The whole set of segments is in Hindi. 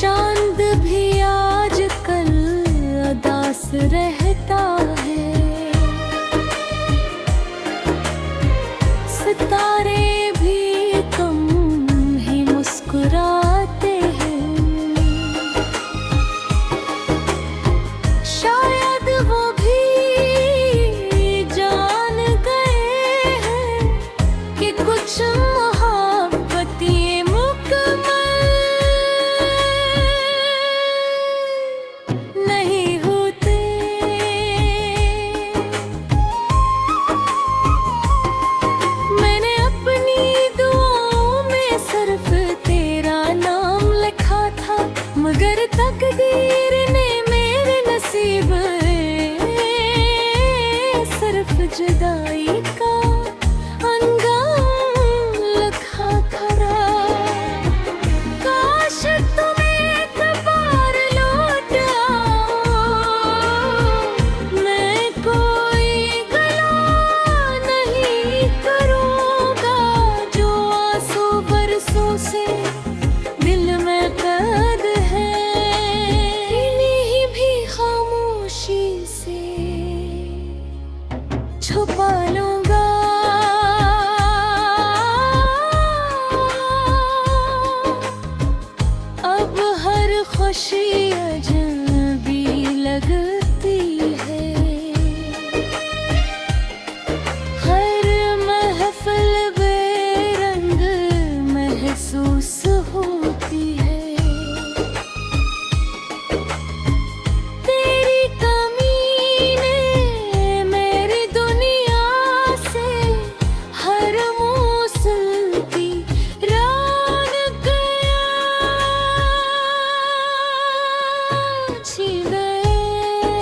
चांद भी आजकल उदास रहता है, सितारे भी कम ही मुस्कुराते हैं। शायद वो भी जान गए हैं कि कुछ मोहब्बत ये मुकम्मल नहीं होते। मैंने अपनी दुआओं में सिर्फ तेरा नाम लिखा था, मगर तकदीर ने मेरे नसीब सिर्फ जुदाई का अंजाम लिखा खरा। काश तुम एक बार लौट आओ, मैं कोई गला नहीं करूँगा। जो आंसू बरसों से दिल में कैद है, इन्हीं भी खामोशी से छुपा लूँगा। अब हर खुशी अजनबी लगती है, हर महफिल बेरंग महसूस होती है। तेरी कमी ने मेरी दुनिया से हर मौसम की रान गया, छीन गए।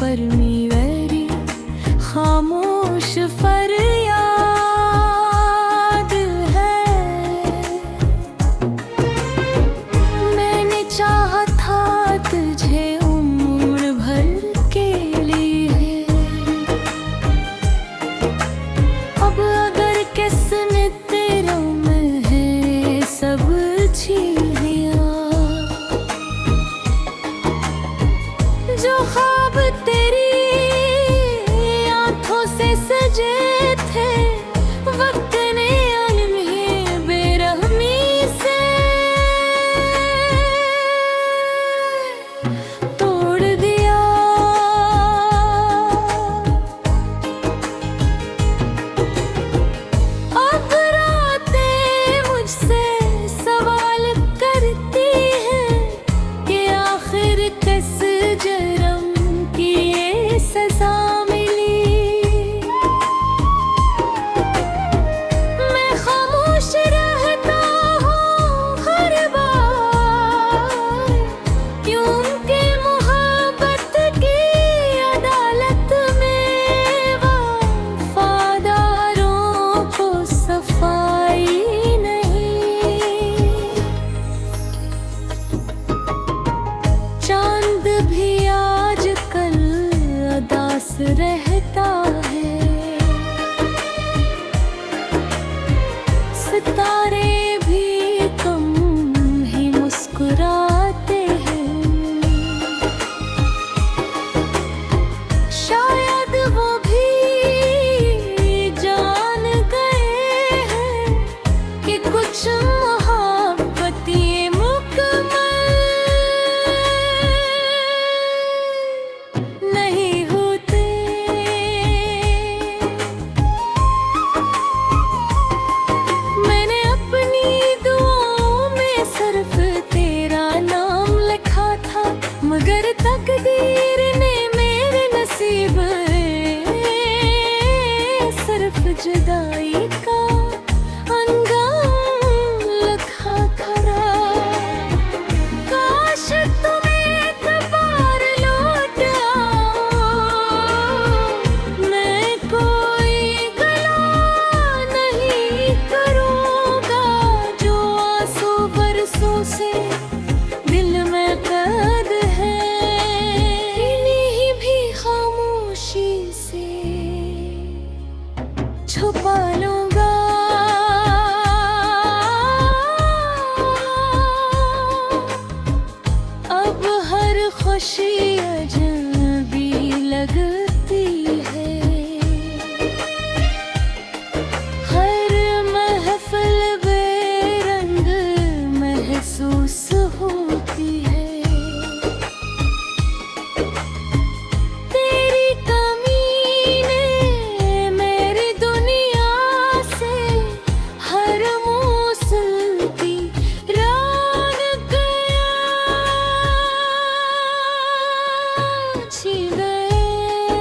बेफरमी वेरी खामोश फरियाद है। मैंने चाहा था तुझे उम्र भर के लिए, अब अगर किसने तेरा में है सब छीन लिया। जो ख्वाब तेरी आंखों से सजे थे, वक्त ने उन्हें बेरहमी से तोड़ दिया। अब रातें मुझसे सवाल करती हैं कि आखिर किस जुर्म की ये सजा मिली। मैं खामोश रहता हूँ हर बार, क्यों कि मोहब्बत की अदालत में वफादारों को सफाई नहीं। चांद भी आजकल उदास रहता है, सितारे भी कम ही मुस्कुराते हैं। शायद वो भी जान गए हैं कि कुछ मोहब्बत ये मुकम्मल नहीं होते। मैंने अपनी दुआओं में सिर्फ तेरा नाम लिखा था, मगर तकदीर ने मेरे नसीब सिर्फ जुदाई का अंजाम लिखा खरा। काश तुम एक बार लौट आओ, मैं कोई गला नहीं करूँगा। जो आंसू बरसों से दिल में कैद है, इन्हीं भी खामोशी से छुपा लूँगा। अब हर खुशी अजनबी लगती है, हर महफिल बेरंग महसूस होती है। तेरी कमी ने मेरी दुनिया से हर मौसम की रौनक छीन गए।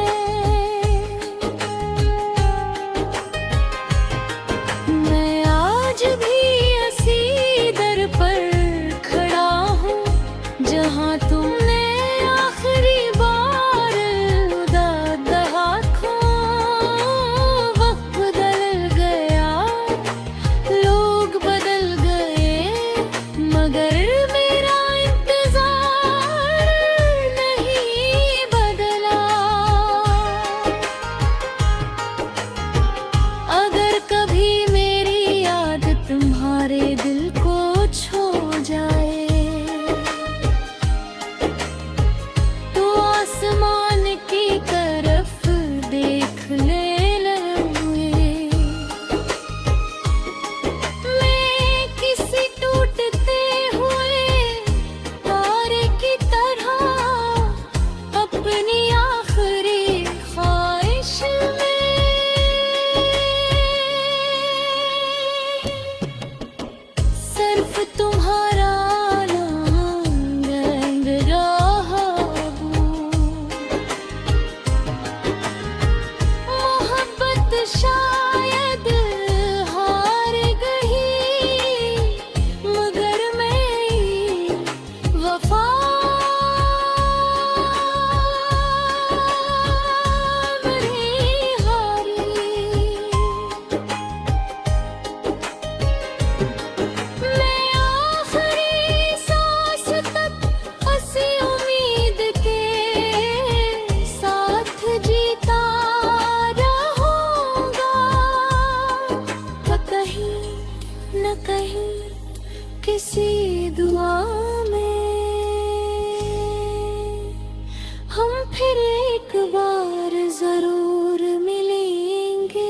फिर एक बार जरूर मिलेंगे।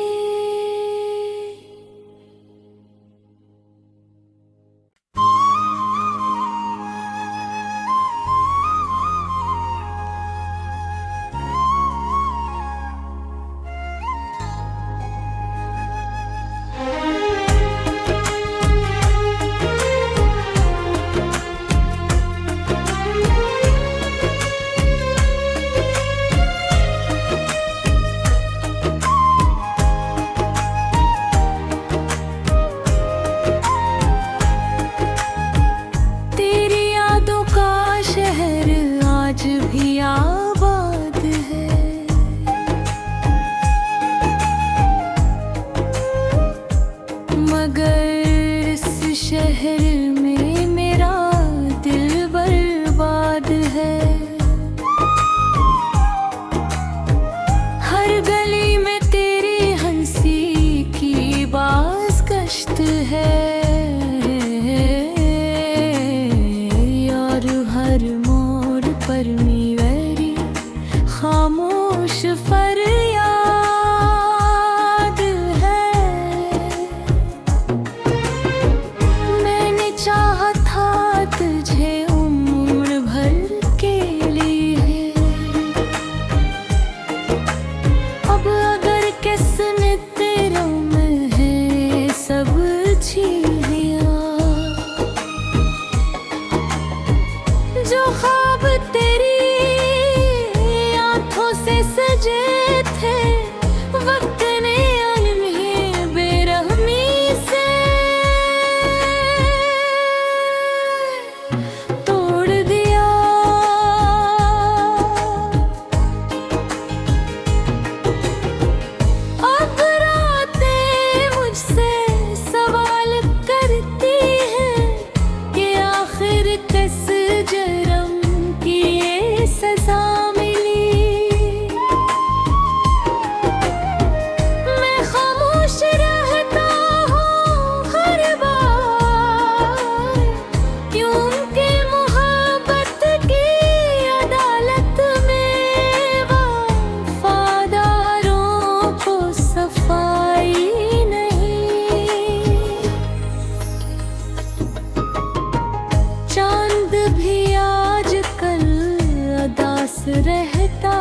तेरी यादों का शहर आज भी आबाद है, मगर इस शहर में मेरा दिल बर्बाद है। हर गली में तेरी हंसी की बाज गश्त है, और हर मोड़ पर मेरी खामोश फरियाद है। मैंने चाहा था तुझे उम्र भर के लिए, अब अगर किसने तेरे में है सब छीन लिया। जो ख्वाब तेरी आंखों से सजे थे, वक्त ने उन्हें बेरहमी से तोड़ दिया। अब रातें मुझसे सवाल करती हैं कि आखिर किस जुर्म की ये सजा मिली। मैं खामोश रहता हूँ हर बार, क्योंकि मोहब्बत की अदालत में वफादारों को सफाई नहीं। चांद भी आजकल उदास रहता